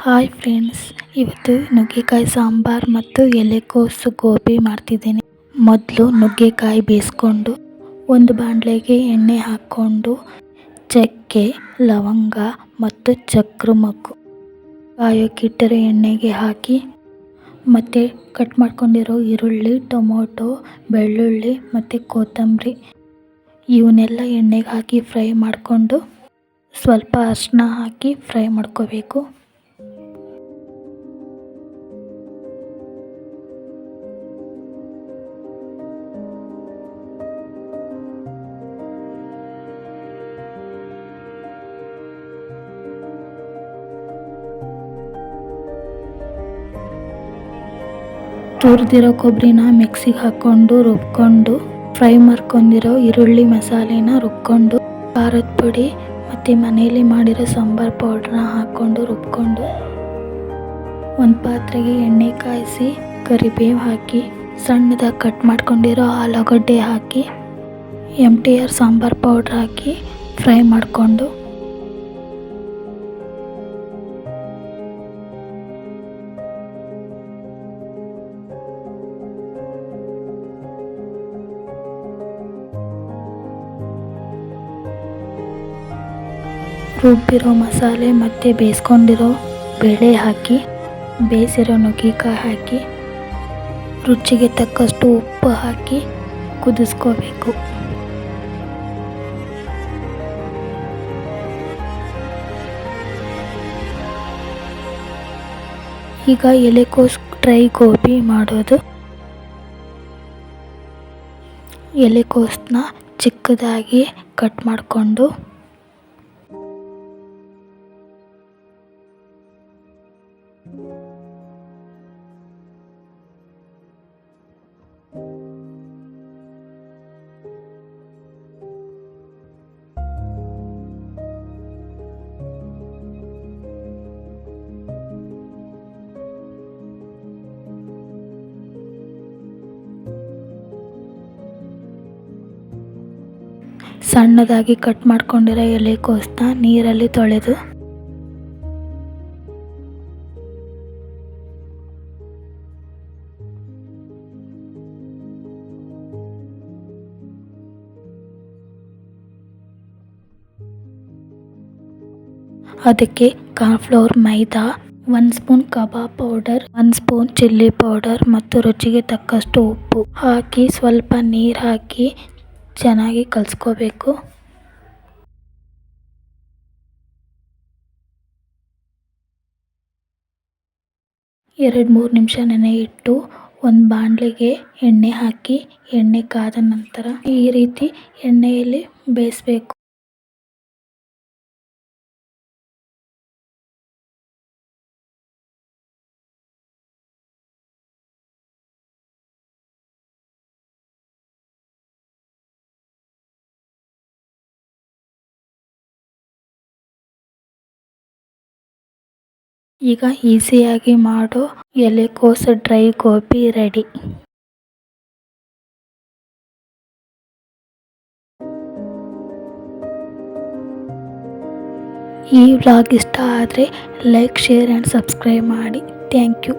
Hi friends, ಇವತ್ತು ನುಗ್ಗೆಕಾಯಿ ಸಾಂಬಾರು ಮತ್ತು ಎಲೆಕೋಸು ಗೋಬಿ ಮಾಡ್ತಿದ್ದೀನಿ. ಮೊದಲು ನುಗ್ಗೆಕಾಯಿ ಬೇಯಿಸ್ಕೊಂಡು ಒಂದು ಬಾಣಲೆಗೆ ಎಣ್ಣೆ ಹಾಕ್ಕೊಂಡು ಚಕ್ಕೆ, ಲವಂಗ ಮತ್ತು ಚಕ್ರಮಕ್ಕು ಕಾಯೋಕ್ಕಿಟ್ಟರೆ ಎಣ್ಣೆಗೆ ಹಾಕಿ ಮತ್ತು ಕಟ್ ಮಾಡ್ಕೊಂಡಿರೋ ಈರುಳ್ಳಿ, ಟೊಮೊಟೊ, ಬೆಳ್ಳುಳ್ಳಿ ಮತ್ತು ಕೊತ್ತಂಬರಿ ಇವನ್ನೆಲ್ಲ ಎಣ್ಣೆಗೆ ಹಾಕಿ ಫ್ರೈ ಮಾಡಿಕೊಂಡು ಸ್ವಲ್ಪ ಅರಿಶಿನ ಹಾಕಿ ಫ್ರೈ ಮಾಡ್ಕೋಬೇಕು. ತುರಿದಿರೋ ಕೊಬ್ಬರಿನ ಮಿಕ್ಸಿಗೆ ಹಾಕ್ಕೊಂಡು ರುಬ್ಕೊಂಡು ಫ್ರೈ ಮಾಡ್ಕೊಂಡಿರೋ ಈರುಳ್ಳಿ ಮಸಾಲೆನ ರುಬ್ಕೊಂಡು ಖಾರದ ಪುಡಿ ಮತ್ತು ಮನೆಯಲ್ಲಿ ಮಾಡಿರೋ ಸಾಂಬಾರು ಪೌಡ್ರನ್ನ ಹಾಕ್ಕೊಂಡು ರುಬ್ಕೊಂಡು ಒಂದು ಪಾತ್ರೆಗೆ ಎಣ್ಣೆ ಕಾಯಿಸಿ ಕರಿಬೇವು ಹಾಕಿ ಸಣ್ಣದಾಗಿ ಕಟ್ ಮಾಡ್ಕೊಂಡಿರೋ ಆಲೂಗಡ್ಡೆ ಹಾಕಿ MTR ಸಾಂಬಾರು ಪೌಡ್ರ್ ಹಾಕಿ ಫ್ರೈ ಮಾಡಿಕೊಂಡು ರುಬ್ಬಿರೋ ಮಸಾಲೆ ಮತ್ತು ಬೇಯಿಸ್ಕೊಂಡಿರೋ ಬೇಳೆ ಹಾಕಿ ಬೇಯಿಸಿರೋ ನುಗ್ಗೆಕಾಯಿ ಹಾಕಿ ರುಚಿಗೆ ತಕ್ಕಷ್ಟು ಉಪ್ಪು ಹಾಕಿ ಕುದಿಸ್ಕೋಬೇಕು. ಈಗ ಎಲೆಕೋಸು ಡ್ರೈ ಗೋಬಿ ಮಾಡೋದು. ಎಲೆಕೋಸನ್ನ ಚಿಕ್ಕದಾಗಿ ಕಟ್ ಮಾಡಿಕೊಂಡು ಸಣ್ಣದಾಗಿ ಕಟ್ ಮಾಡ್ಕೊಂಡಿರೋ ಎಲೆಕೋಸನ್ನ ನೀರಲ್ಲಿ ತೊಳೆದು ಅದಕ್ಕೆ ಕಾರ್ನ್ಫ್ಲವರ್, ಮೈದಾ, 1 spoon kebab powder, 1 spoon chilli powder ಮತ್ತು ರುಚಿಗೆ ತಕ್ಕಷ್ಟು ಉಪ್ಪು ಹಾಕಿ ಸ್ವಲ್ಪ ನೀರು ಹಾಕಿ ಚೆನ್ನಾಗಿ ಕಲಿಸ್ಕೋಬೇಕು. 2-3 ನಿಮಿಷ ನೆನೆ ಇಟ್ಟು ಒಂದು ಬಾಣಲೆಗೆ ಎಣ್ಣೆ ಹಾಕಿ ಎಣ್ಣೆ ಕಾದ ನಂತರ ಈ ರೀತಿ ಎಣ್ಣೆಯಲ್ಲಿ ಬೇಯಿಸಬೇಕು. ಈಗ ಈಸಿಯಾಗಿ ಮಾಡೋ ಎಲೆಕೋಸು ಡ್ರೈ ಗೋಬಿ ರೆಡಿ. ಈ ವ್ಲಾಗ್ ಇಷ್ಟ ಆದರೆ ಲೈಕ್, ಶೇರ್ ಆ್ಯಂಡ್ ಸಬ್ಸ್ಕ್ರೈಬ್ ಮಾಡಿ. Thank you.